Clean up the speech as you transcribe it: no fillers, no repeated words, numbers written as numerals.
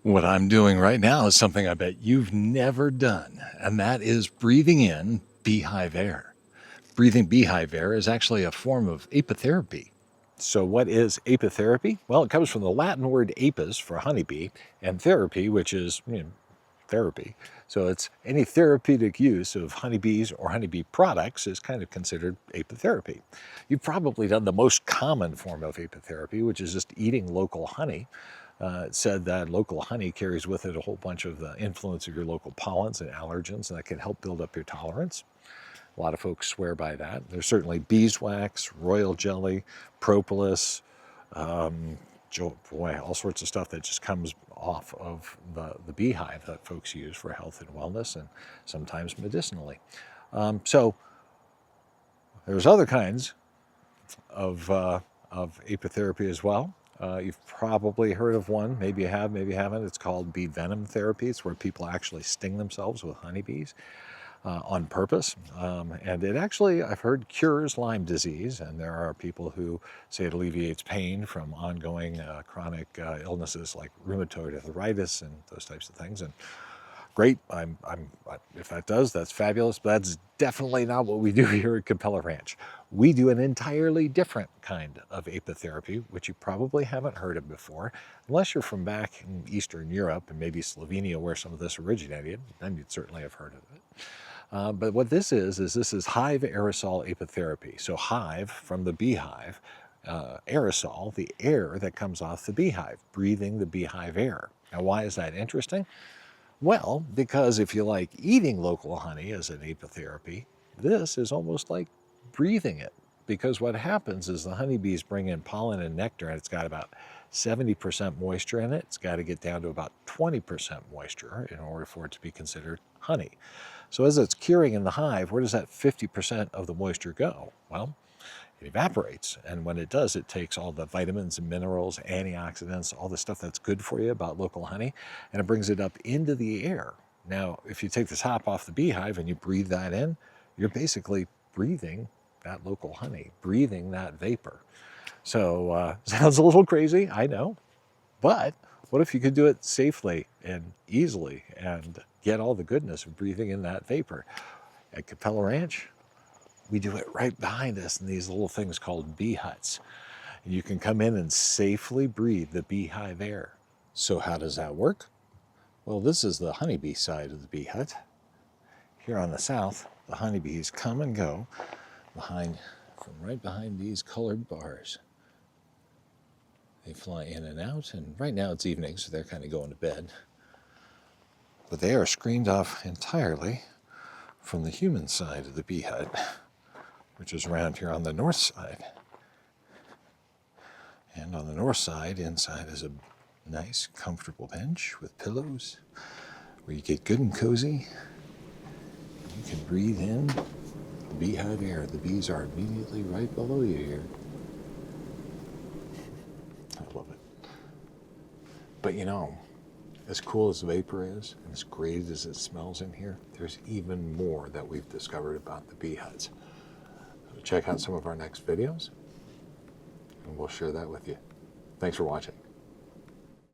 What I'm doing right now is something I bet you've never done, and that is breathing in beehive air. Breathing beehive air is actually a form of apitherapy. So what is apitherapy? Well, it comes from the Latin word apis for honeybee, and therapy, which is therapy. So it's any therapeutic use of honeybees or honeybee products is kind of considered apitherapy. You've probably done the most common form of apitherapy, which is just eating local honey. It said that local honey carries with it a whole bunch of the influence of your local pollens and allergens, and that can help build up your tolerance. A lot of folks swear by that. There's certainly beeswax, royal jelly, propolis, all sorts of stuff that just comes off of the beehive that folks use for health and wellness and sometimes medicinally. So there's other kinds of apitherapy as well. You've probably heard of one, maybe you have, maybe you haven't. It's called bee venom therapy. It's where people actually sting themselves with honeybees on purpose. And it actually, I've heard, cures Lyme disease, and there are people who say it alleviates pain from ongoing chronic illnesses like rheumatoid arthritis and those types of things. And great, if that does, that's fabulous, but that's definitely not what we do here at Capella Ranch. We do an entirely different kind of apitherapy, which you probably haven't heard of before, unless you're from back in Eastern Europe and maybe Slovenia where some of this originated, then you'd certainly have heard of it. But what this is this is hive-aerosol apitherapy. So hive from the beehive, aerosol, the air that comes off the beehive, breathing the beehive air. Now, why is that interesting? Well, because if you like eating local honey as an apitherapy, this is almost like breathing it. Because what happens is the honeybees bring in pollen and nectar, and it's got about 70% moisture in it. It's got to get down to about 20% moisture in order for it to be considered honey. So as it's curing in the hive, where does that 50% of the moisture go? Well, it evaporates. And when it does, it takes all the vitamins and minerals, antioxidants, all the stuff that's good for you about local honey, and it brings it up into the air. Now, if you take the top off the beehive and you breathe that in, you're basically breathing that local honey, breathing that vapor. So sounds a little crazy, I know, but what if you could do it safely and easily and get all the goodness of breathing in that vapor? At Capella Ranch, we do it right behind us in these little things called bee huts. And you can come in and safely breathe the beehive air. So how does that work? Well, this is the honeybee side of the bee hut. Here on the south, the honeybees come and go from right behind these colored bars. They fly in and out, and right now it's evening, so they're kind of going to bed. But they are screened off entirely from the human side of the bee hut, which is around here on the north side. And on the north side, inside is a nice, comfortable bench with pillows where you get good and cozy. You can breathe in the beehive air. The bees are immediately right below you here. I love it. But you know, as cool as the vapor is, and as great as it smells in here, there's even more that we've discovered about the bee huts. So check out some of our next videos, and we'll share that with you. Thanks for watching.